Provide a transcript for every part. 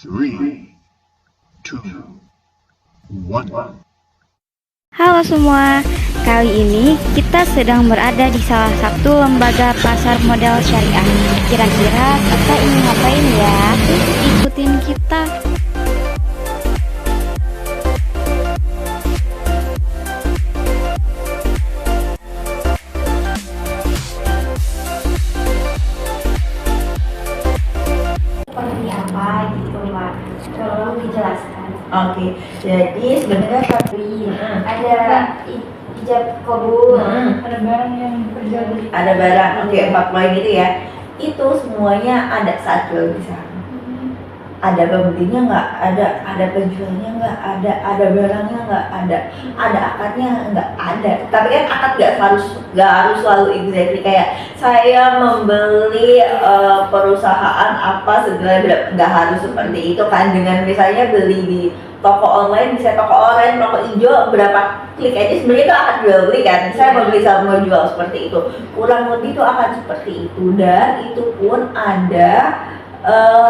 Three, two, one. Halo semua, kali ini kita sedang berada di salah satu lembaga pasar modal syariah. Kira-kira kita ingin ngapain ya? Ikutin kita. Seperti apa gitu Mbak, tolong dijelaskan. Oke, jadi sebenarnya Ada ijab kabul, Ada barang yang berjual beli. ada barang, oke 4 poin itu ya. Itu semuanya ada saat jual beli saham. Ada pembelinya nggak ada penjualnya nggak ada barangnya nggak ada akadnya nggak ada. Tapi kan akad nggak harus selalu exactly kayak saya membeli perusahaan apa segala, nggak harus seperti itu kan. Dengan misalnya beli di toko online, bisa toko online, toko hijau, berapa klik aja sebenarnya itu akan jual beli kan. Saya mau beli sama mau jual seperti itu, kurang lebih itu akan seperti itu. Dan itu pun ada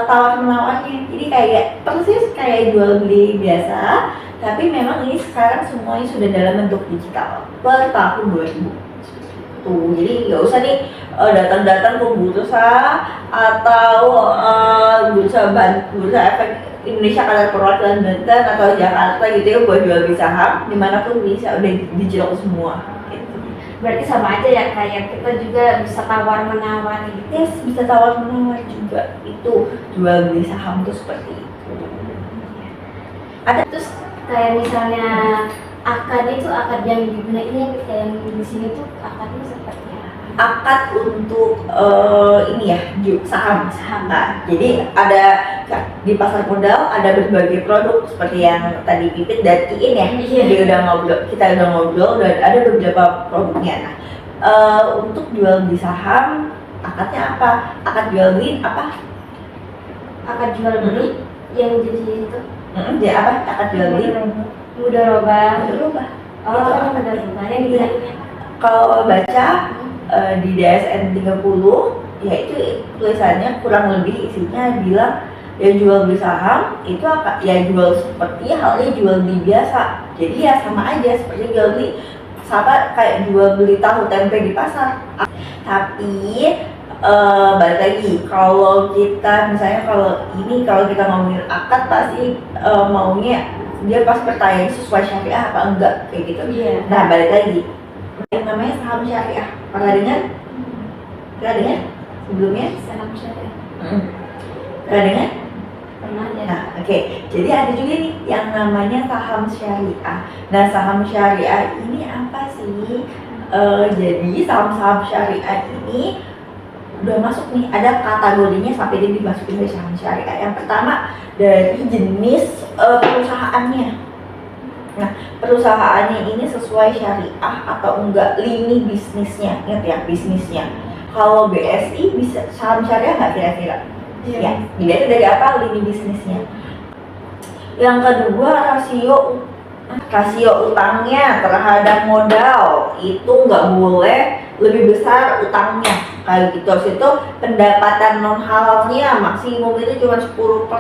tawar menawarnya, jadi kayak persis kayak jual beli biasa, tapi memang ini sekarang semuanya sudah dalam bentuk digital per tahun 2000 tuh. Jadi nggak usah nih datang-datang ke bursa atau bursa efek Indonesia Kadar Perwakilan Banten atau Jakarta gitu ya buat jual beli saham, dimanapun bisa, udah digital semua. berarti sama aja ya, kayak kita juga bisa tawar menawar gitu. Yes, bisa tawar menawar juga, itu jual beli saham tuh seperti itu. Ada Terus kayak misalnya akad itu akad yang digunain kayak yang di sini tuh akadnya seperti apa? akad untuk ini ya, saham. Nah, jadi ada di pasar modal ada berbagai produk seperti yang tadi Pipit dan Iin ya. Kita udah ngobrol dan ada beberapa produknya. Nah, untuk jual beli saham akadnya apa? Akad jual beli apa? Akad jual beli yang di situ Dia apa? Akad jual beli mudharabah. berubah. Oh, mudharabah yang digunain. Kalau baca di DSN 30 ya itu tulisannya kurang lebih isinya bilang ya jual beli saham itu ya jual seperti halnya jual beli biasa, jadi ya sama aja seperti jual beli, sama kayak jual beli tahu tempe di pasar. Tapi balik lagi, kalau kita misalnya kalau kita ngomongin akad pasti maunya dia pas pertanyaan sesuai syariah apa enggak kayak gitu. Iya. Nah balik lagi, yang namanya saham syariah, pernah dengar? Pernah dengar sebelumnya? Salam syariah. Pernah dengar? Pernah ya. Nah, oke. Jadi ada juga nih yang namanya saham syariah. Nah, saham syariah ini apa sih? Jadi saham-saham syariah ini udah masuk nih, ada kategorinya sampai dia dimasukin ke saham syariah. Yang pertama dari jenis perusahaannya. Nah, perusahaannya ini sesuai syariah atau enggak, lini bisnisnya, ingat ya bisnisnya. Kalau BSI bisa saham syariah nggak kira-kira? Iya. Ya, dilihat dari apa lini bisnisnya. Yang kedua rasio utangnya terhadap modal itu nggak boleh lebih besar utangnya kayak gitu. Itu pendapatan non halalnya maksimum itu cuma 10%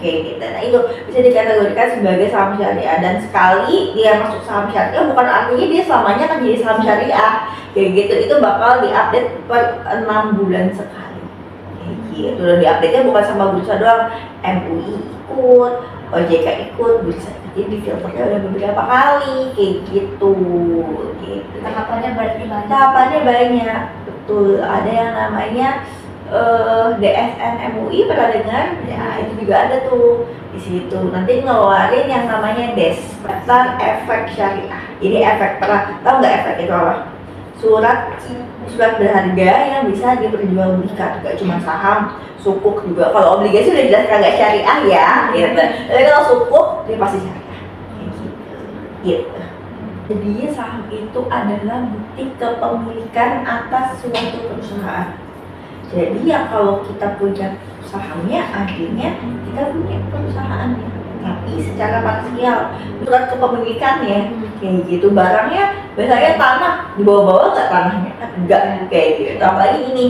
kayak gitu. Nah itu bisa dikategorikan sebagai saham syariah, dan sekali dia masuk saham syariah bukan artinya dia selamanya akan jadi saham syariah kayak gitu. Itu bakal diupdate per 6 bulan sekali kayak gitu. Dan diupdate-nya bukan sama bursa doang, MUI ikut, OJK ikut, bursa. Jadi filternya udah beberapa kali kayak gitu. Tahapannya berarti banyak. Tahapannya banyak, betul. Ada yang namanya DSN MUI, pernah dengar? Ya itu juga ada tuh di situ. Nanti ngeluarin yang namanya daftar efek syariah. Jadi efek, pernah tahu nggak efek itu apa? Surat berharga yang bisa diperjualbelikan, nggak cuma saham, sukuk juga. Kalau obligasi udah jelas kagak syariah ya, gitu. Tapi kalau sukuk dia pasti syariah. Gitu. Jadi saham itu adalah bukti kepemilikan atas suatu perusahaan. Jadi ya kalau kita punya sahamnya, akhirnya kita punya perusahaannya. Tapi secara parsial, surat kepemilikannya kayak gitu. Barangnya biasanya tanah, dibawa-bawa nggak tanahnya? Enggak kayak gitu. Apalagi ini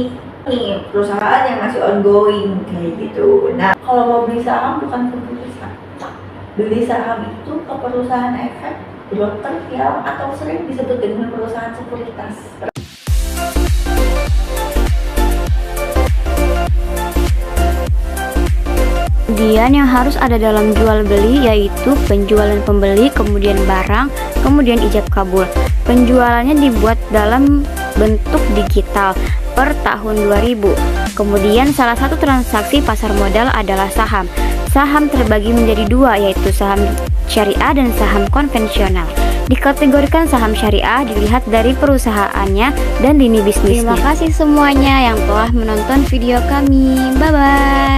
perusahaan yang masih ongoing kayak gitu. Nah Kalau mau beli saham bukan ke bursa. Beli saham itu ke perusahaan efek, broker, pialang, atau sering disebut dengan perusahaan sekuritas. Kemudian yang harus ada dalam jual beli yaitu penjual dan pembeli, kemudian barang, kemudian ijab kabul. Penjualannya dibuat dalam bentuk digital per tahun 2000. Kemudian salah satu transaksi pasar modal adalah saham. Saham terbagi menjadi dua, yaitu saham syariah dan saham konvensional. Dikategorikan saham syariah dilihat dari perusahaannya dan lini bisnisnya. Terima kasih semuanya yang telah menonton video kami. Bye-bye.